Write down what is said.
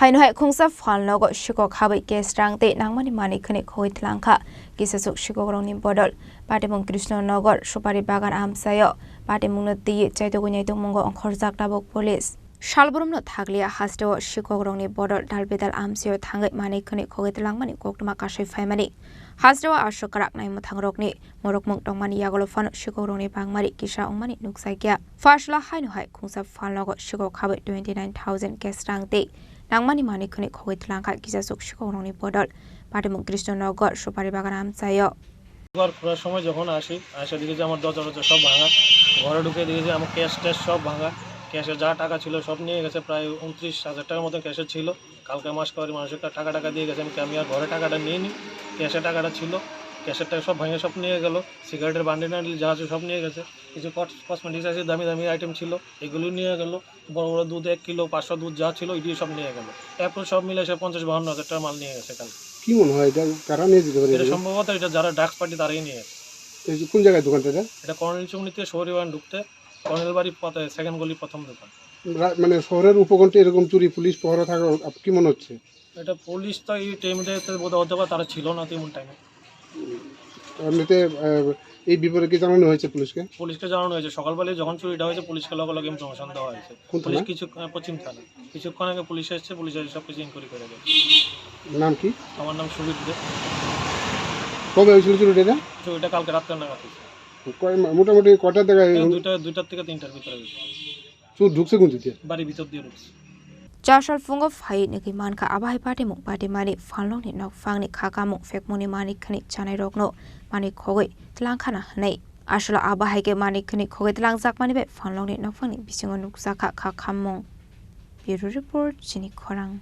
Haino hai Khungsa Phalnogo Sikok Habwi Kestrangte Nangmani Mani Khwnwi Twlangkha Kisasuk Sikokrokni Bodol Patimung Krishnanogor Supari Bagan Amsayo Patimung Nati Chaitogonyai Tongmongo Khorjak Tabok Police Shalbrumno Thaglia Hasto Sikokrokni Bodol Dalbedal Amsayo Thangai Mani Khwnwi Twlangmani Koktuma Kasai Faimani Hasto Ashokarak Nai Muthangrokni Morokmung Tongmani Yagolofan Sikokrokni Bangmari Kisha Ongmani Nuksaikia Fashla Haino hai Khungsa Phalnogo Sikok Habwi 29,000 Kestrangte Nangmani Mani Khwnwi Twlangkha Kisasuk Sikokrokni Bodol Patimung Krishnanogor Supari Bagan Amsayo ঘোরার সময় যখন আসি দেখি যে আমার দরজা সব ভাঙা ঘরে ঢুকে দেখি যে আমার ক্যাশ সব ভাঙা ক্যাশে যা টাকা ছিল সব নিয়ে গেছে প্রায় 29,000 টাকার মতো ক্যাশে ছিল কালকে মাস করে মানুষের টাকা দিয়ে গেছে আমি আর ঘরে টাকাটা নিয়ে নি ক্যাশে টাকাটা ছিল ক্যাশের টাকা সব ভাঙে সব নিয়ে গেল সিগারেটের বান্ডিল যা আছে সব নিয়ে গেছে কিছু কসমেটিক্স আছে দামি আইটেম ছিল এগুলো নিয়ে গেল বড় দুধ 1 কিলো 500 দুধ যা ছিল এগুলো সব নিয়ে গেল এরপর সব মিলে এসে 50-52 হাজার টাকা মাল নিয়ে গেছে কালকে কি মনে হয় এটা কারা নিয়ে যেতে পারে এটা সম্ভবত এটা যারা ড্রাগস পার্টি তারাই নিয়ে গেছে এই কোন জায়গায় দোকানটা এটা কর্নেল চৌমনিতে শহরীবান ঢুকতে কর্নেল বাড়ি পথে সেকেন্ড গলি প্রথম দোকান মানে শহরের উপকণ্ঠে এরকম চুরি পুলিশ পহরা থাকা কি মনে হচ্ছে এটা পুলিশ তো এই টাইমে বোধ হতে পারে তারা ছিল না তেমন টাইমে এমনিতে এই বিপরে কি জানানো হয়েছে পুলিশকে জানানো হয়েছে সকালবেলায় যখন চুরিটা হয়েছে পুলিশকে লগে ইনফরমেশন দেওয়া হয়েছে পুলিশ কিছু পশ্চিম থানা কিছুক্ষণ আগে পুলিশ এসেছে পুলিশ এসে সব কিছু ইনকোয়ারি করে গেছে নাম কি আমার নাম সুবিদ দে কবে হয়েছিল চুরিটা কালকে রাত্রে নাগাদ হয়েছে মোটামুটি কটার জায়গায় দুইটার থেকে 3টার ভিতরে চুর ঢুকছে কোন দিকে বাড়ির ভিতর দিয়ে ঢুকছে Jashal fungo fai niki manka abai patimung patimani Phalnogo nok fangni khakamung fekmuni mani khwnwi chanai rokno mani Khogwi Twlangkha na hnai asala abai ke mani khwnwi Khogwi tlangjak mani be Phalnogo nok fangni bisingo nuksakha khakamung Bureau Report Chini Khorang